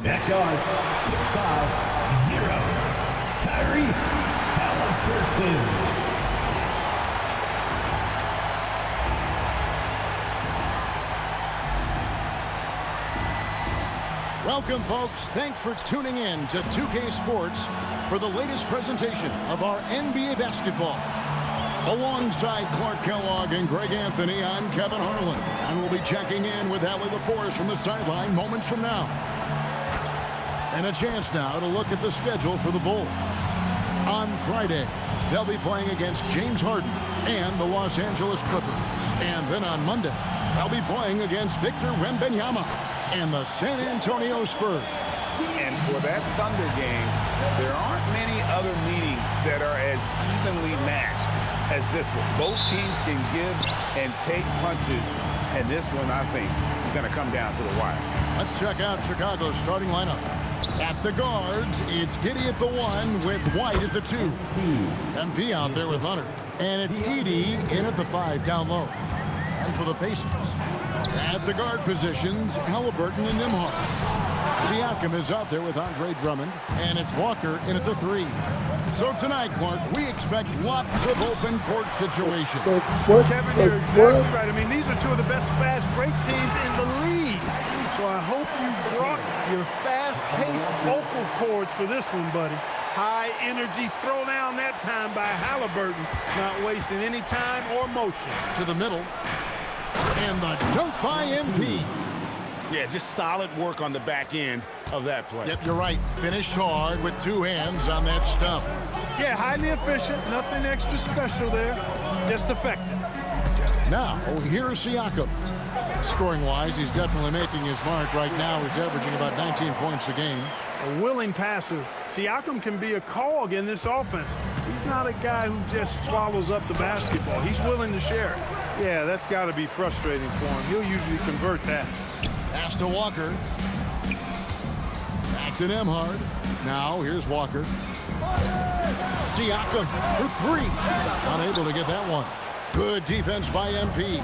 Backyard, 6'5", 0. Tyrese Halliburton. Welcome, folks. Thanks for tuning in to 2K Sports for the latest presentation of our NBA basketball. Alongside Clark Kellogg and Greg Anthony, I'm Kevin Harlan, and we'll be checking in with Allie LaForce from the sideline moments from now. And a chance now to look at the schedule for the Bulls. On Friday, they'll be playing against James Harden and the Los Angeles Clippers. And then on Monday, they'll be playing against Victor Wembanyama and the San Antonio Spurs. And for that Thunder game, there aren't many other meetings that are as evenly matched as this one. Both teams can give and take punches, and this one, I think, is going to come down to the wire. Let's check out Chicago's starting lineup. At the guards, it's Giddey at the 1 with White at the 2. MP out there with Hunter. And it's Edey in at the 5 down low. And for the Pacers, at the guard positions, Halliburton and Nembhard. Siakam is out there with Andre Drummond. And it's Walker in at the 3. So tonight, Clark, we expect lots of open court situations. Kevin, you're exactly right. I mean, these are two of the best fast break teams in the league. So I hope you brought your fast-paced vocal cords for this one, buddy. High energy throw down that time by Halliburton. Not wasting any time or motion. To the middle. And the dunk by MP. Yeah, just solid work on the back end of that play. Yep, you're right. Finished hard with 2 hands on that stuff. Yeah, highly efficient. Nothing extra special there. Just effective. Now, here's Siakam. Scoring-wise, he's definitely making his mark right now. He's averaging about 19 points a game. A willing passer. Siakam can be a cog in this offense. He's not a guy who just swallows up the basketball. He's willing to share it. Yeah, that's got to be frustrating for him. He'll usually convert that. Pass to Walker. Back to Nembhard. Now, here's Walker. Siakam for 3. Unable to get that one. Good defense by MP.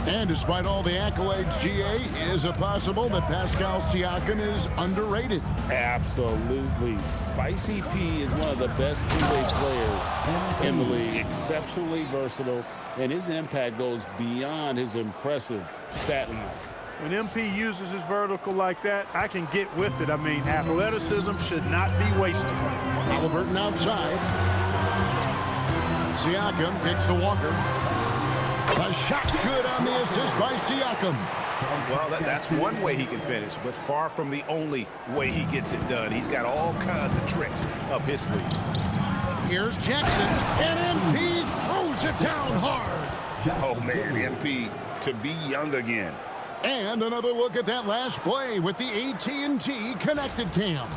And despite all the accolades, GA, is it possible that Pascal Siakam is underrated? Absolutely. Spicy P is one of the best two-way players in the league. Exceptionally versatile, and his impact goes beyond his impressive stat line. When MP uses his vertical like that, I can get with it. I mean, athleticism should not be wasted. Halliburton outside. Siakam kicks to Walker. The shot's good on the assist by Siakam. Well, that's one way he can finish, but far from the only way he gets it done. He's got all kinds of tricks up his sleeve. Here's Jackson, and MP throws it down hard. Oh, man, MP to be young again. And another look at that last play with the AT&T connected cam.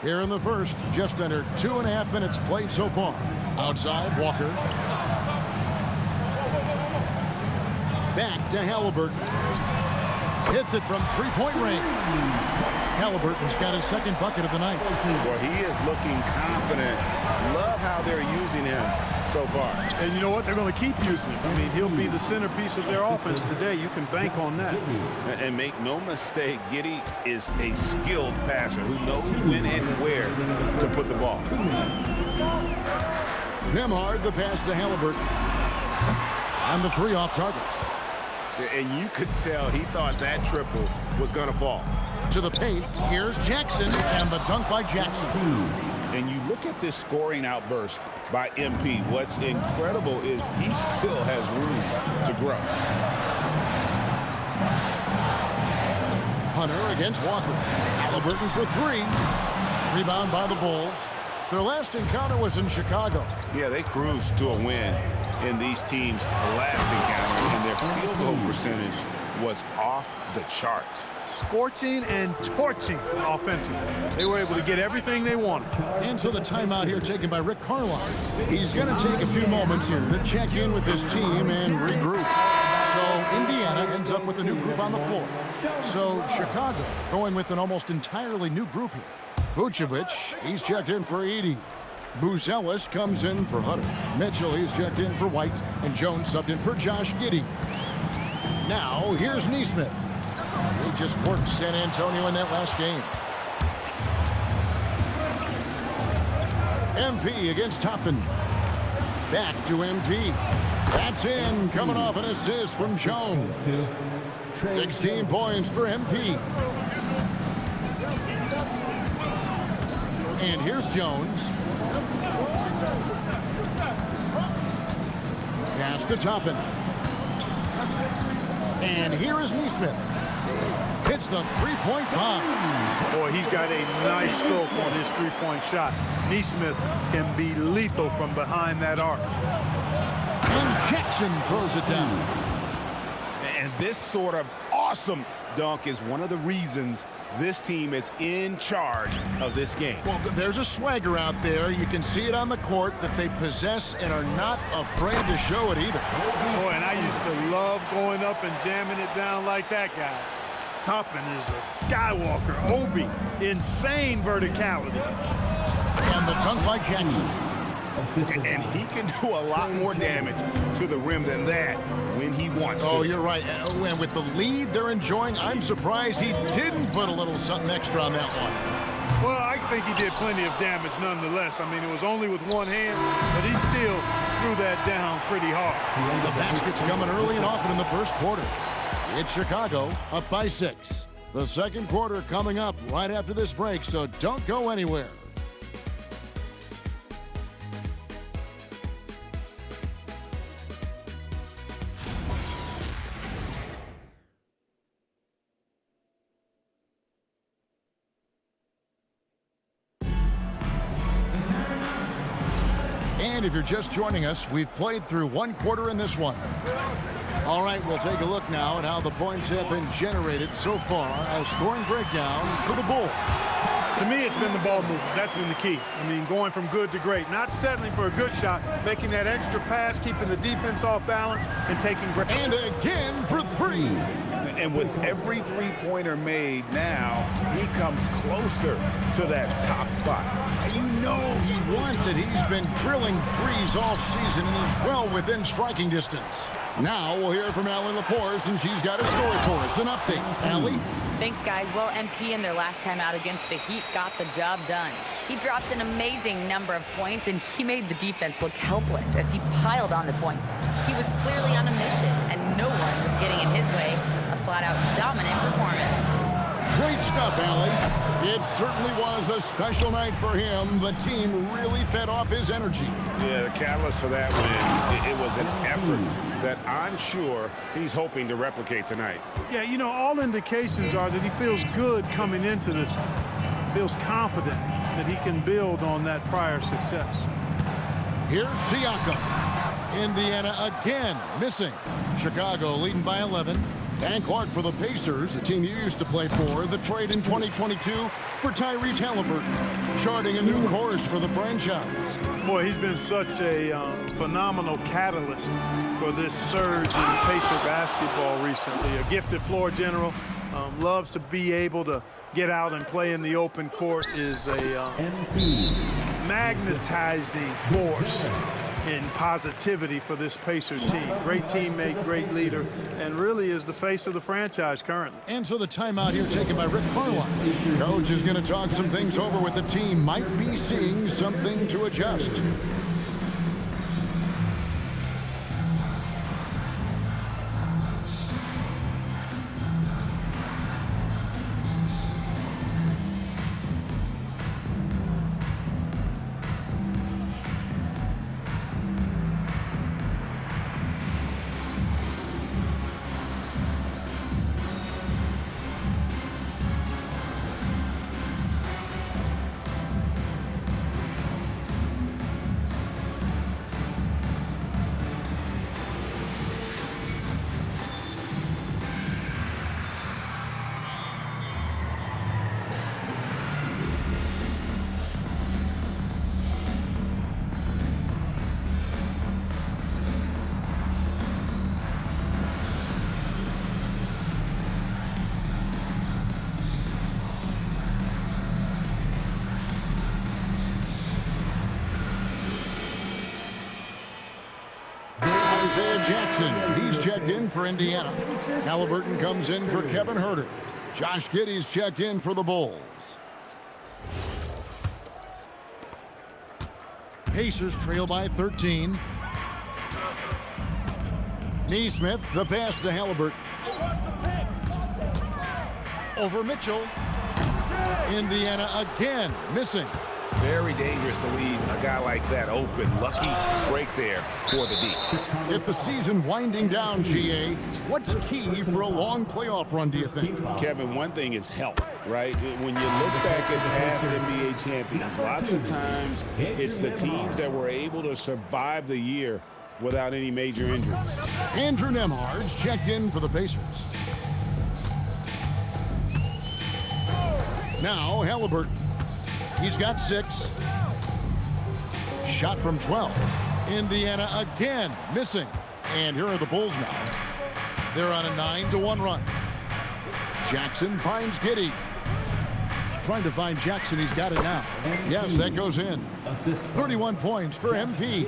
Here in the first, just under 2.5 minutes played so far. Outside, Walker. Back to Halliburton. Hits it from three-point range. Halliburton's got his second bucket of the night. Well, he is looking confident. Love how they're using him so far. And you know what? They're going to keep using him. I mean, he'll be the centerpiece of their offense today. You can bank on that. And make no mistake, Giddey is a skilled passer who knows when and where to put the ball. Nembhard, the pass to Halliburton. And the 3 off target. And you could tell he thought that triple was going to fall. To the paint, here's Jackson, and the dunk by Jackson. And you look at this scoring outburst by MP. What's incredible is he still has room to grow. Hunter against Walker. Halliburton for three. Rebound by the Bulls. Their last encounter was in Chicago. Yeah, they cruised to a win in these teams' last encounter, and their field goal percentage was off the charts. Scorching and torching offensively. They were able to get everything they wanted. And so the timeout here taken by Rick Carlisle. He's going to take a few moments here to check in with his team and regroup. So Indiana ends up with a new group on the floor. So Chicago going with an almost entirely new group here. Vucevic, he's checked in for Edey. Buzelis comes in for Hunter. Mitchell, he's checked in for White. And Jones subbed in for Josh Giddey. Now, here's Nesmith. He just worked San Antonio in that last game. MP against Toppin. Back to MP. That's in, coming off an assist from Jones. 16 points for MP. And here's Jones. Pass to Toppin. And here is Nesmith. Hits the three-point bomb. Boy, he's got a nice stroke on his three-point shot. Nesmith can be lethal from behind that arc. And Jackson throws it down. And this sort of awesome dunk is one of the reasons this team is in charge of this game. Well, there's a swagger out there. You can see it on the court that they possess and are not afraid to show it either. Boy, and I used to love going up and jamming it down like that, guys. Toppin is a Skywalker, Obi, insane verticality. And the dunk by Jackson. And he can do a lot more damage to the rim than that when he wants to. Oh, you're right. And with the lead they're enjoying, I'm surprised he didn't put a little something extra on that one. Well, I think he did plenty of damage nonetheless. I mean, it was only with one hand, but he still threw that down pretty hard. The basket's coming early and often in the first quarter. It's Chicago up by 6. The second quarter coming up right after this break, so don't go anywhere. And if you're just joining us, we've played through one quarter in this one. All right, we'll take a look now at how the points have been generated so far as scoring breakdown for the Bulls. To me, it's been the ball movement. That's been the key. I mean, going from good to great. Not settling for a good shot, making that extra pass, keeping the defense off balance, and taking great. And again for three. And with every three-pointer made now, he comes closer to that top spot. You know he wants it. He's been drilling threes all season and is well within striking distance. Now we'll hear from Allie LaForce, and she's got a story for us. An update. Allie? Thanks, guys. Well, MP in their last time out against the Heat got the job done. He dropped an amazing number of points, and he made the defense look helpless as he piled on the points. He was clearly on a mission, and no one was getting in his way. A flat-out dominant performance. Great stuff, Allie. It certainly was a special night for him. The team really fed off his energy. Yeah, the catalyst for that win, it was an effort that I'm sure he's hoping to replicate tonight. Yeah, you know, all indications are that he feels good coming into this. Feels confident that he can build on that prior success. Here's Siakam. Indiana again missing. Chicago leading by 11. Dan Clark for the Pacers, a team you used to play for. The trade in 2022 for Tyrese Halliburton, charting a new course for the franchise. Boy, he's been such a phenomenal catalyst for this surge in Pacer basketball recently. A gifted floor general, loves to be able to get out and play in the open court, is a magnetizing force in positivity for this Pacer team. Great teammate, great leader, and really is the face of the franchise currently. And so the timeout here taken by Rick Carlisle. Coach is going to talk some things over with the team. Might be seeing something to adjust. Jackson, he's checked in for Indiana. Halliburton comes in for Kevin Huerter. Josh Giddey's checked in for the Bulls. Pacers trail by 13. Neesmith, the pass to Halliburton. Over Mitchell. Indiana again missing. Very dangerous to leave a guy like that open. Lucky break there for the D. With the season winding down, GA, what's key for a long playoff run, do you think? Kevin, one thing is health, right? When you look back at past NBA champions, lots of times it's the teams that were able to survive the year without any major injuries. Andrew Nembhard's checked in for the Pacers. Now Halliburton. He's got 6. Shot from 12. Indiana again missing. And here are the Bulls now. They're on a 9-1 run. Jackson finds Giddey. Trying to find Jackson. He's got it now. Yes, that goes in. 31 points for MP.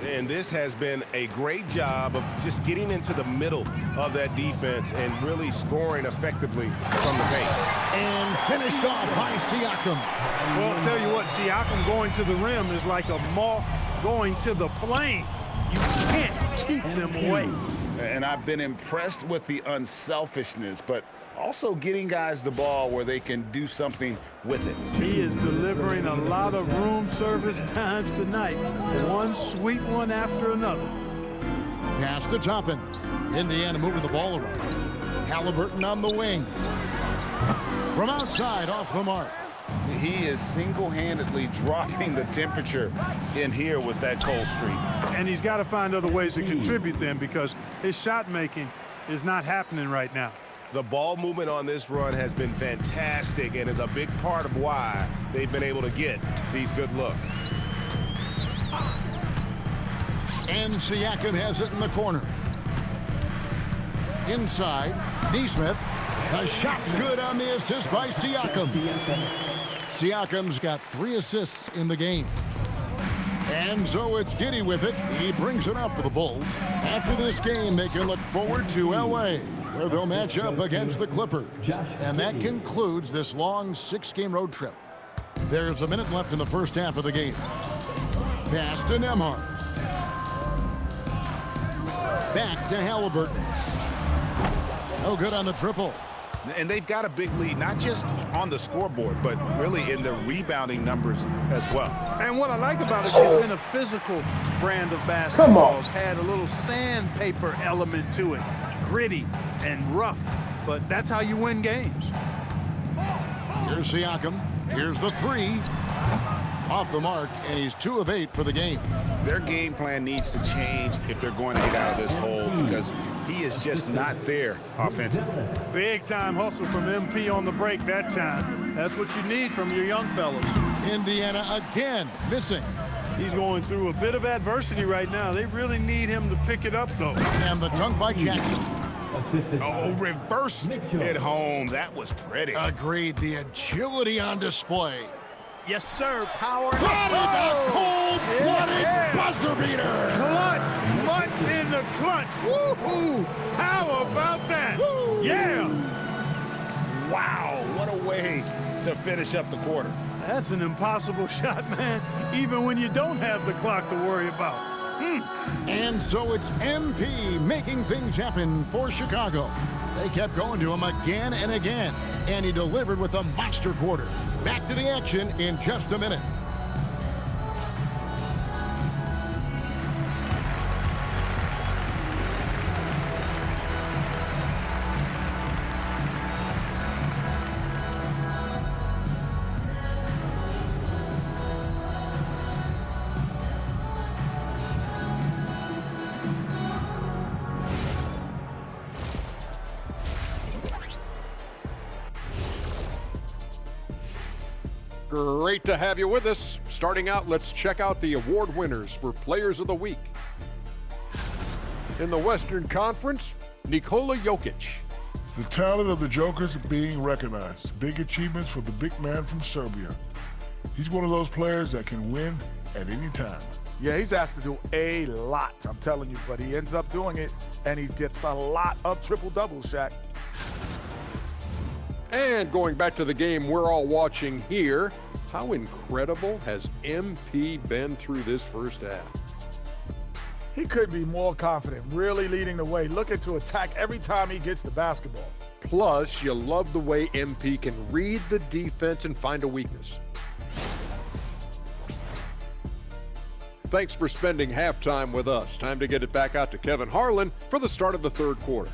And this has been a great job of just getting into the middle of that defense and really scoring effectively from the paint. And finished off by Siakam. Well, I'll tell you what, Siakam going to the rim is like a moth going to the flame. You can't keep them away. And I've been impressed with the unselfishness, but also getting guys the ball where they can do something with it. He is delivering a lot of room service times tonight. One sweet one after another. Pass to Toppin. Indiana moving the ball around. Halliburton on the wing. From outside, off the mark. He is single-handedly dropping the temperature in here with that cold streak. And he's got to find other ways to contribute them because his shot making is not happening right now. The ball movement on this run has been fantastic and is a big part of why they've been able to get these good looks. And Siakam has it in the corner. Inside, Neesmith. The shot's good on the assist by Siakam. Siakam's got 3 assists in the game. And so it's Giddey with it. He brings it up for the Bulls. After this game, they can look forward to L.A., where they'll match up against the Clippers. And that concludes this long 6-game road trip. There's a minute left in the first half of the game. Pass to Nembhard. Back to Halliburton. No good on the triple. And they've got a big lead, not just on the scoreboard, but really in the rebounding numbers as well. And what I like about it, it's been a physical brand of basketball. It's had a little sandpaper element to it. Gritty and rough, but that's how you win games. Here's Siakam. Here's the 3. Off the mark, and he's 2 of 8 for the game. Their game plan needs to change if they're going to get out of this hole because he is just not there offensively. Big time hustle from MP on the break that time. That's what you need from your young fellas. Indiana again missing. He's going through a bit of adversity right now. They really need him to pick it up, though. And the dunk by Jackson. Oh, reversed at home. That was pretty. Agreed. The agility on display. Yes, sir. Power. Cold-blooded buzzer beater. Clutch. Much in the clutch. Woo-hoo. How about that? Woo. Yeah. Wow, what a way to finish up the quarter. That's an impossible shot, man, even when you don't have the clock to worry about. And so it's MP making things happen for Chicago. They kept going to him again and again, and he delivered with a monster quarter. Back to the action in just a minute. Great to have you with us. Starting out, let's check out the award winners for Players of the Week. In the Western Conference, Nikola Jokic. The talent of the Jokers being recognized. Big achievements for the big man from Serbia. He's one of those players that can win at any time. Yeah, he's asked to do a lot, I'm telling you, but he ends up doing it, and he gets a lot of triple-doubles, Shaq. And going back to the game we're all watching here, how incredible has MP been through this first half? He could be more confident, really leading the way, looking to attack every time he gets the basketball. Plus, you love the way MP can read the defense and find a weakness. Thanks for spending halftime with us. Time to get it back out to Kevin Harlan for the start of the third quarter.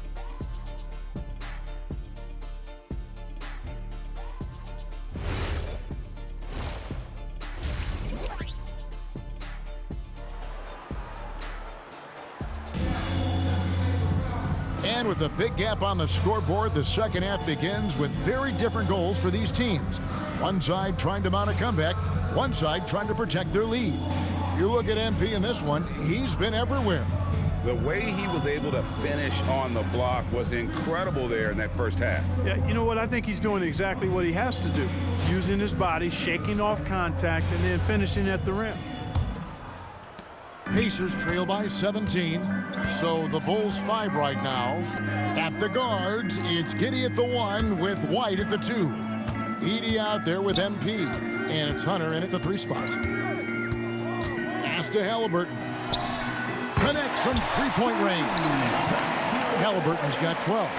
And with a big gap on the scoreboard, the second half begins with very different goals for these teams. One side trying to mount a comeback, one side trying to protect their lead. You look at MP in this one, he's been everywhere. The way he was able to finish on the block was incredible there in that first half. Yeah, you know what? I think he's doing exactly what he has to do. Using his body, shaking off contact, and then finishing at the rim. Pacers trail by 17. So the Bulls 5 right now. At the guards, it's Giddey at the 1 with White at the 2. Edey out there with MP. And it's Hunter in at the 3 spot. Pass to Halliburton. Connects from three-point range. Halliburton's got 12.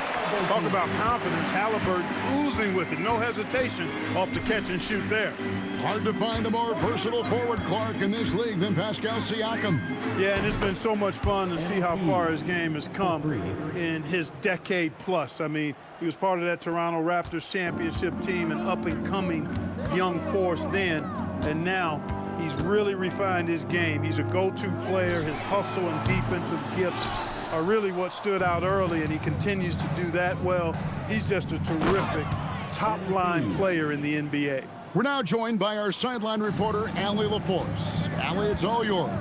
Talk about confidence. Halliburton oozing with it. No hesitation off the catch and shoot there. Hard to find a more versatile forward, Clark, in this league than Pascal Siakam. Yeah, and it's been so much fun to see how far his game has come in his decade plus. I mean, he was part of that Toronto Raptors championship team, an up-and-coming young force then, and now he's really refined his game. He's a go-to player. His hustle and defensive gifts are really what stood out early, and he continues to do that well. He's just a terrific top-line player in the NBA. We're now joined by our sideline reporter, Allie LaForce. Allie, it's all yours.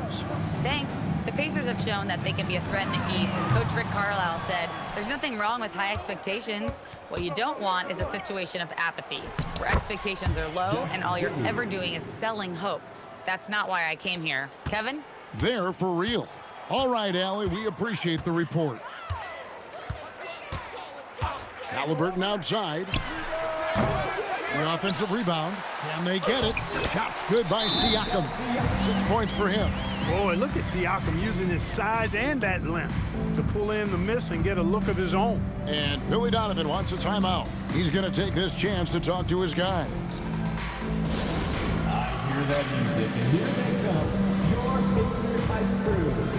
Thanks. The Pacers have shown that they can be a threat in the East. Coach Rick Carlisle said, there's nothing wrong with high expectations. What you don't want is a situation of apathy, where expectations are low and all you're ever doing is selling hope. That's not why I came here. Kevin? They're for real. All right, Allie, we appreciate the report. Halliburton outside. The offensive rebound. Can they get it? Shots good by Siakam. 6 points for him. Boy, look at Siakam using his size and that length to pull in the miss and get a look of his own. And Billy Donovan wants a timeout. He's going to take this chance to talk to his guys. I hear that music, and here they come, your Pacers hype crew.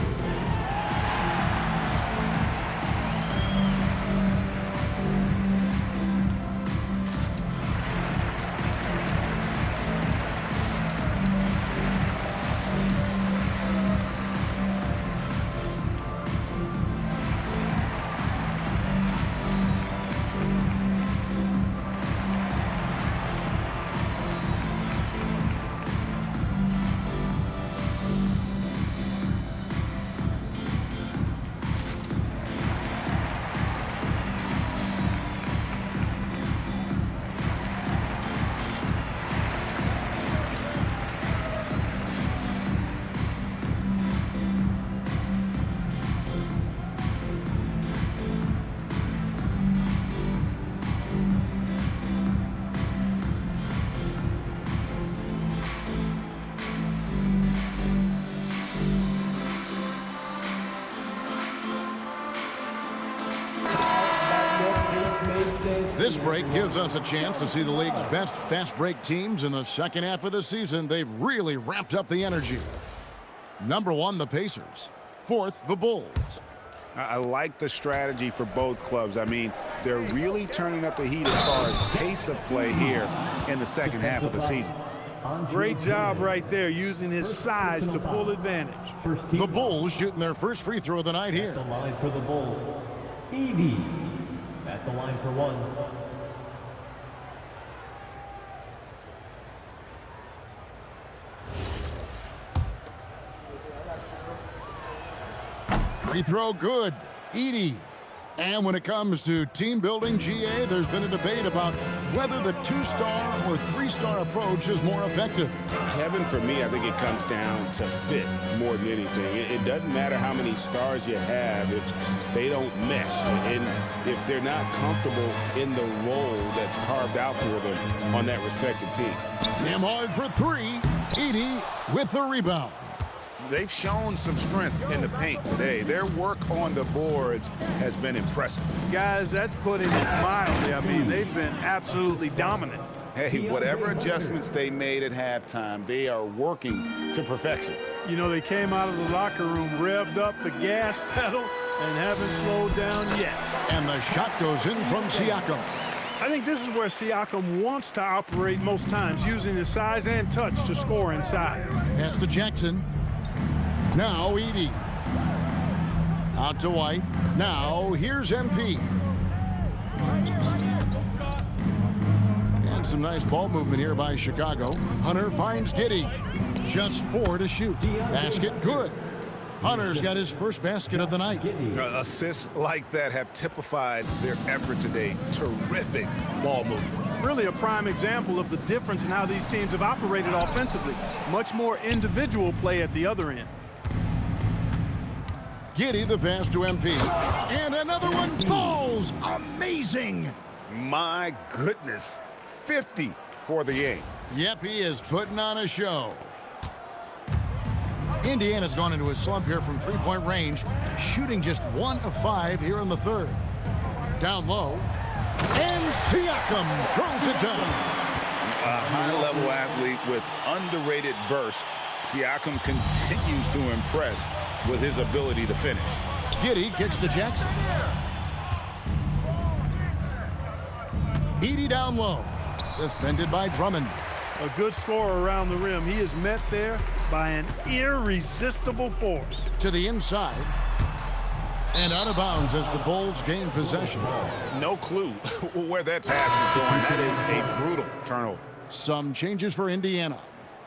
This break gives us a chance to see the league's best fast break teams in the second half of the season. They've really ramped up the energy. Number 1, the Pacers. 4th, the Bulls. I like the strategy for both clubs. I mean, they're really turning up the heat as far as pace of play here in the second half of the season. Great job right there, using his size to full advantage. The Bulls shooting their first free throw of the night here. At the line for the Bulls, Edey at the line for 1. Free throw good. Edey. And when it comes to team building, GA, there's been a debate about whether the 2-star or 3-star approach is more effective. Kevin, for me, I think it comes down to fit more than anything. It doesn't matter how many stars you have if they don't mesh and if they're not comfortable in the role that's carved out for them on that respective team. Nemhard for 3. Edey with the rebound. They've shown some strength in the paint today. Their work on the boards has been impressive. Guys, that's putting it mildly. I mean, they've been absolutely dominant. Hey, whatever adjustments they made at halftime, they are working to perfection. You know, they came out of the locker room, revved up the gas pedal, and haven't slowed down yet. And the shot goes in from Siakam. I think this is where Siakam wants to operate most times, using his size and touch to score inside. Pass to Jackson. Now Edey. Out to White. Now here's MP. And some nice ball movement here by Chicago. Hunter finds Giddey. Just 4 to shoot. Basket good. Hunter's got his first basket of the night. Assists like that have typified their effort today. Terrific ball movement. Really a prime example of the difference in how these teams have operated offensively. Much more individual play at the other end. Giddey the pass to MP. And another one falls. Amazing. My goodness. 50 for the game. Yep, he is putting on a show. Indiana's gone into a slump here from 3-point range, shooting just 1 of 5 here in the third. Down low, and Siakam throws it down. A high-level athlete with underrated burst. Siakam continues to impress with his ability to finish. Giddey kicks to Jackson. Edey down low, defended by Drummond. A good scorer around the rim. He is met there by an irresistible force. To the inside. And out of bounds as the Bulls gain possession. No clue where that pass is going. That is a brutal turnover. Some changes for Indiana.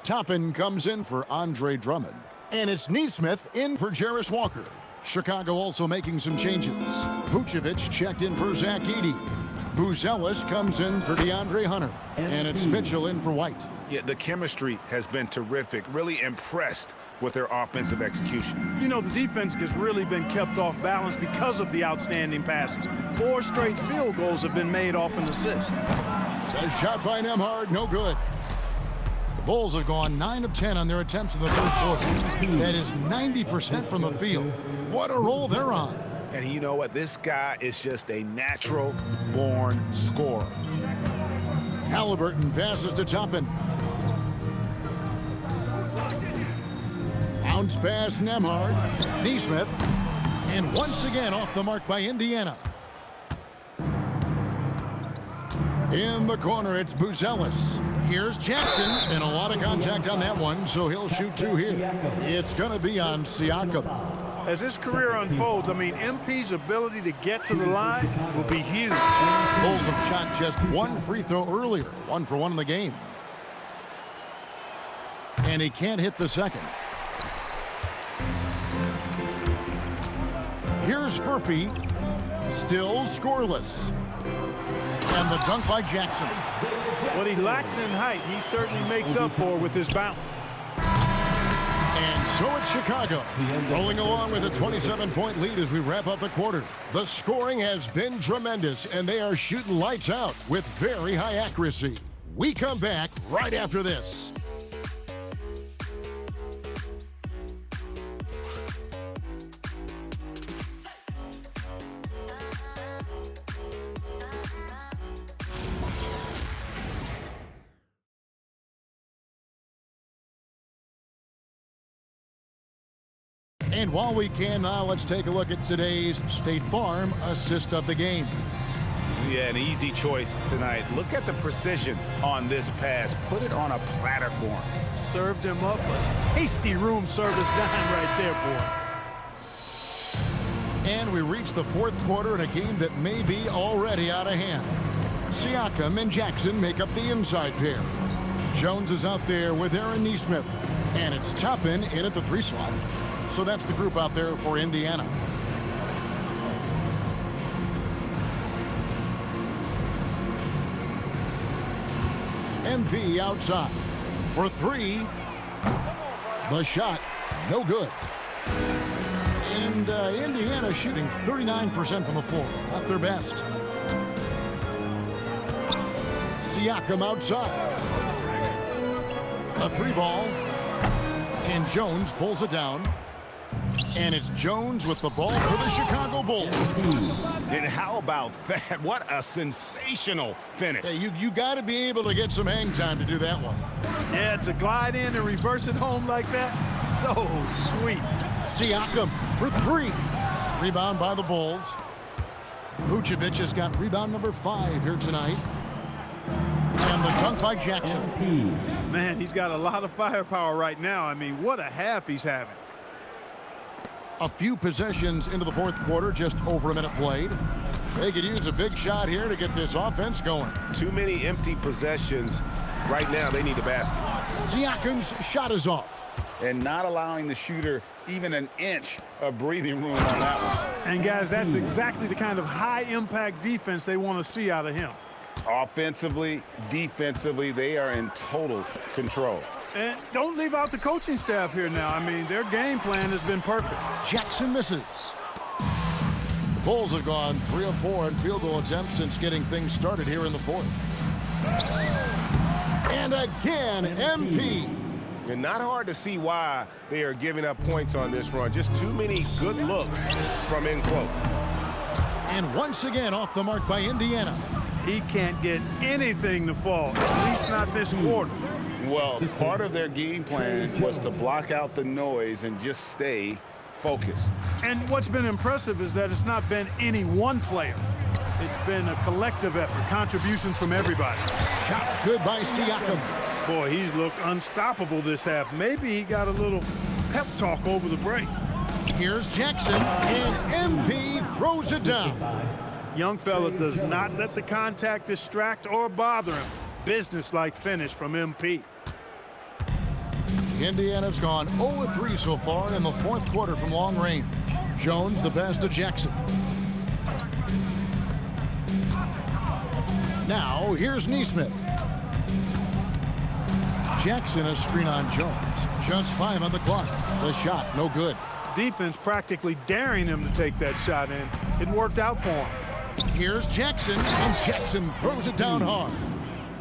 Toppin comes in for Andre Drummond. And it's Nesmith in for Jarris Walker. Chicago also making some changes. Vucevic checked in for Zach Edey. Buzelis comes in for DeAndre Hunter. And it's Mitchell in for White. Yeah, the chemistry has been terrific. Really impressed with their offensive execution. You know, the defense has really been kept off balance because of the outstanding passes. 4 straight field goals have been made off an assist. A shot by Nemhard, no good. The Bulls have gone 9 of 10 on their attempts in the third quarter. That is 90% from the field. What a roll they're on. And you know what? This guy is just a natural-born scorer. Halliburton passes to Toppin. Bounce pass Nemhard. Nesmith. And once again off the mark by Indiana. In the corner, it's Buzelis. Here's Jackson, and a lot of contact on that one, so he'll shoot 2 here. It's going to be on Siakam. As his career unfolds, I mean, MP's ability to get to the line will be huge. Bulls have shot just 1 free throw earlier, 1 for 1 in the game. And he can't hit the second. Here's Furphy, still scoreless. And the dunk by Jackson. What he lacks in height, he certainly makes up for with his bounce. And so it's Chicago, rolling along with a 27-point lead as we wrap up the quarter. The scoring has been tremendous, and they are shooting lights out with very high accuracy. We come back right after this. And while we can now, let's take a look at today's State Farm assist of the game. Yeah, an easy choice tonight. Look at the precision on this pass. Put it on a platter for him. Served him up a tasty room service dime right there, boy. And we reach the 4th quarter in a game that may be already out of hand. Siakam and Jackson make up the inside pair. Jones is out there with Aaron Nesmith. And it's Toppin in at the 3 slot. So that's the group out there for Indiana. MP outside for three. The shot, no good. And Indiana shooting 39% from the floor. Not their best. Siakam outside. A three ball. And Jones pulls it down. And it's Jones with the ball for the Chicago Bulls. And how about that? What a sensational finish. Hey, you got to be able to get some hang time to do that one. Yeah, to glide in and reverse it home like that, so sweet. Siakam for three. Rebound by the Bulls. Vucevic has got rebound number 5 here tonight. And the dunk by Jackson. Man, he's got a lot of firepower right now. I mean, what a half he's having. A few possessions into the fourth quarter, just over a minute played. They could use a big shot here to get this offense going. Too many empty possessions. Right now, they need a basket. Siakam's shot is off. And not allowing the shooter even an inch of breathing room on that one. And, guys, that's exactly the kind of high-impact defense they want to see out of him. Offensively, defensively, they are in total control. And don't leave out the coaching staff here now. I mean, their game plan has been perfect. Jackson misses. The Bulls have gone 3 of 4 in field goal attempts since getting things started here in the fourth. And again, MP. And not hard to see why they are giving up points on this run. Just too many good looks from in close. And once again off the mark by Indiana. He can't get anything to fall, at least not this quarter. Well, part of their game plan was to block out the noise and just stay focused. And what's been impressive is that it's not been any one player. It's been a collective effort, contributions from everybody. Shots good by Siakam. Boy, he's looked unstoppable this half. Maybe he got a little pep talk over the break. Here's Jackson, and MP throws it down. Young fella does not let the contact distract or bother him. Business-like finish from MP. Indiana's gone 0-3 so far in the fourth quarter from long range. Jones the pass to Jackson. Now here's Nesmith. Jackson a screen on Jones. Just 5 on the clock. The shot no good. Defense practically daring him to take that shot in. It worked out for him. Here's Jackson, and Jackson throws it down hard.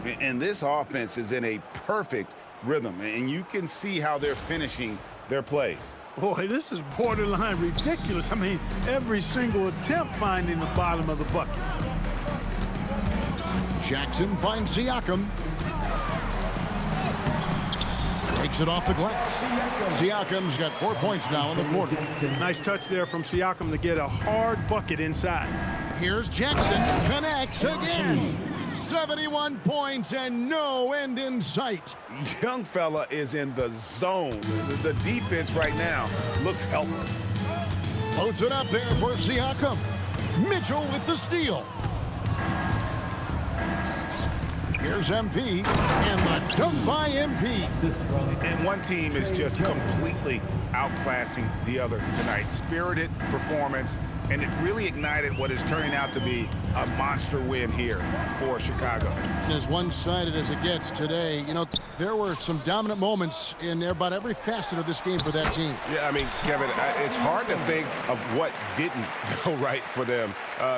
And this offense is in a perfect rhythm, and you can see how they're finishing their plays. Boy, this is borderline ridiculous. I mean, every single attempt finding the bottom of the bucket. Jackson finds Siakam. Takes it off the glass. Siakam's got 4 points now in the quarter. Nice touch there from Siakam to get a hard bucket inside. Here's Jackson, connects again. 71 points and no end in sight. Young fella is in the zone. The defense right now looks helpless. Loads it up there for Siakam. Mitchell with the steal. Here's MP, and the dunk by MP. And one team is just completely outclassing the other tonight. Spirited performance, and it really ignited what is turning out to be a monster win here for Chicago. As one-sided as it gets today, you know, there were some dominant moments in about every facet of this game for that team. Yeah, I mean, Kevin, it's hard to think of what didn't go right for them.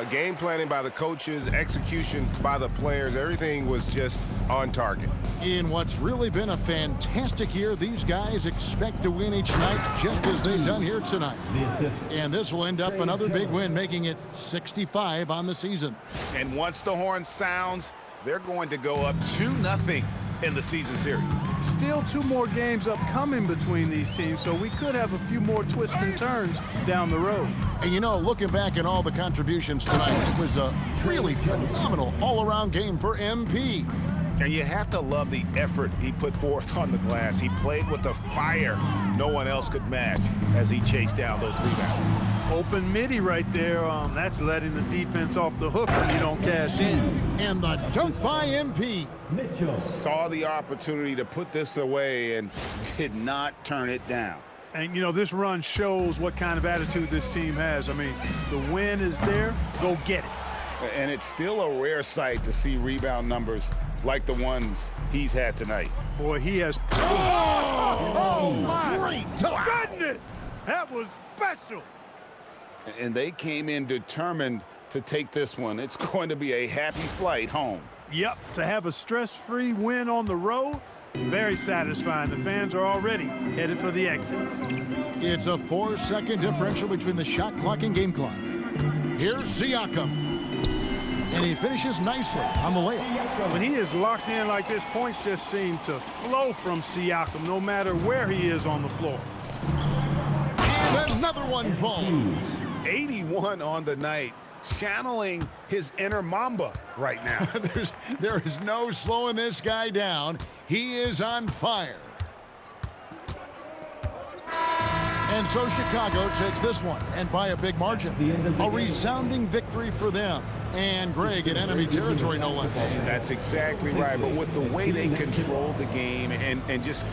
Game planning by the coaches, execution by the players, everything was just on target. In what's really been a fantastic year, these guys expect to win each night just as they've done here tonight. And this will end up another big win, making it 65 on the season. And once the horn sounds, they're going to go up 2-0 in the season series. Still 2 more games upcoming between these teams, so we could have a few more twists and turns down the road. And you know, looking back at all the contributions tonight, it was a really phenomenal all-around game for MP. And you have to love the effort he put forth on the glass. He played with a fire no one else could match as he chased down those rebounds. Open midi right there. That's letting the defense off the hook when you don't cash in. And the dunk by MP. Mitchell. Saw the opportunity to put this away and did not turn it down. And, you know, this run shows what kind of attitude this team has. I mean, the win is there. Go get it. And it's still a rare sight to see rebound numbers like the ones he's had tonight. Boy, he has... Oh my goodness! That was special. And they came in determined to take this one. It's going to be a happy flight home. Yep, to have a stress-free win on the road, very satisfying. The fans are already headed for the exits. It's a 4-second differential between the shot clock and game clock. Here's Siakam. And he finishes nicely on the layup. When he is locked in like this, points just seem to flow from Siakam no matter where he is on the floor. And another one falls. 81 on the night, channeling his inner Mamba right now. There is no slowing this guy down. He is on fire. And so Chicago takes this one, and by a big margin. A resounding victory for them. And Greg in enemy territory, no less. That's exactly right. But with the way they control the game and just